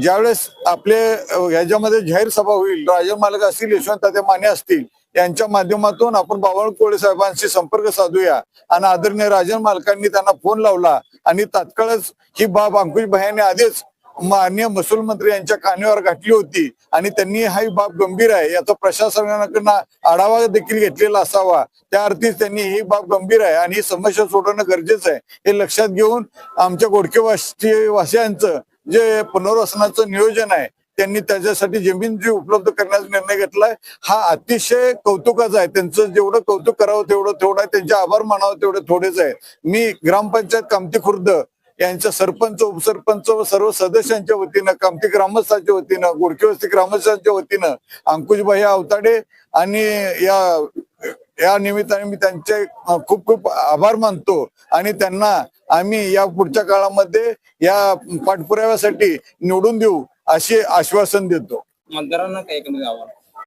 ज्यावेळेस आपले ह्याच्यामध्ये जाहीर सभा होईल, राजन मालक असतील, यशवंत तात्या माने असतील, यांच्या माध्यमातून आपण बावनकुळे साहेबांशी संपर्क साधूया. आणि आदरणीय राजन मालकांनी त्यांना फोन लावला आणि तात्काळच ही बाब अंकुश भैयाने आधीच माननीय महसूल मंत्री यांच्या कानावर घातली होती आणि त्यांनी ही बाब गंभीर आहे याचा प्रशासनाकडून आढावा देखील घेतलेला असावा. त्या अर्थीच त्यांनी ही बाब गंभीर आहे आणि ही समस्या सोडवणं गरजेचं आहे हे लक्षात घेऊन आमच्या गोडके वासियांचं जे पुनर्वसनाचं नियोजन आहे त्यांनी त्याच्यासाठी जमीन जी उपलब्ध करण्याचा निर्णय घेतलाय. हा अतिशय कौतुकाचा आहे. त्यांचं जेवढं कौतुक करावं तेवढं आहे, त्यांचे आभार मानावं तेवढे थोडेच आहे. मी ग्रामपंचायत कामती खुर्द यांच्या सरपंच, उपसरपंच व सर्व सदस्यांच्या वतीनं, कामती ग्रामस्थांच्या वतीनं, गोडकेवस्ती ग्रामस्थांच्या वतीनं अंकुशभाई अवताडे आणि या निमित्ताने मी त्यांचे खूप खूप आभार मानतो आणि त्यांना आम्ही या पुढच्या काळामध्ये या पाठपुराव्यासाठी निवडून देऊ असे आश्वासन देतो. मतदारांना काय आव्हान?